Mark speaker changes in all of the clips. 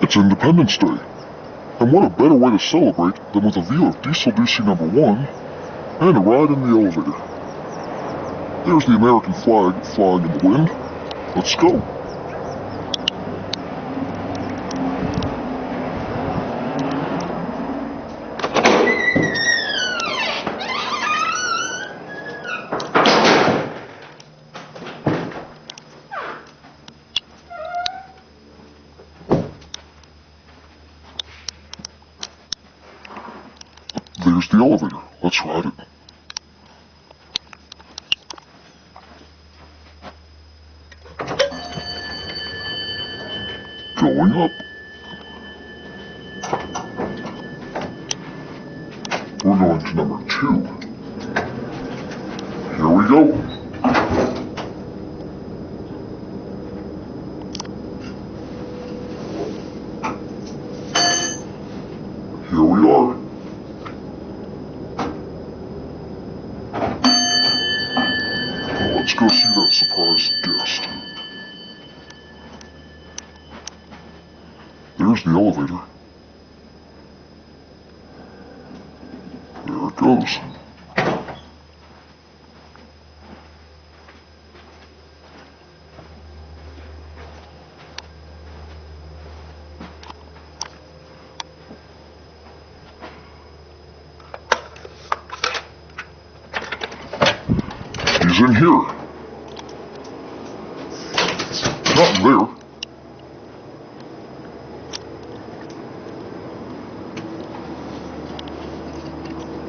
Speaker 1: It's Independence Day, and what a better way to celebrate than with a view of Diesel DC number 1 and a ride in the elevator. There's the American flag flying in the wind. Let's go. There's the elevator. Let's ride it. Going up. We're going to number 2. Here we go. Here we are. Let's go see that surprise guest. There's the elevator. There it goes. He's in here. Not there.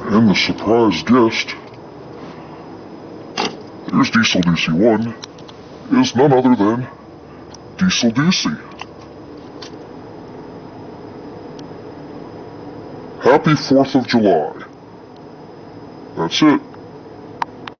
Speaker 1: And the surprise guest, here's Diesel DC-1, is none other than Diesel DC. Happy 4th of July. That's it.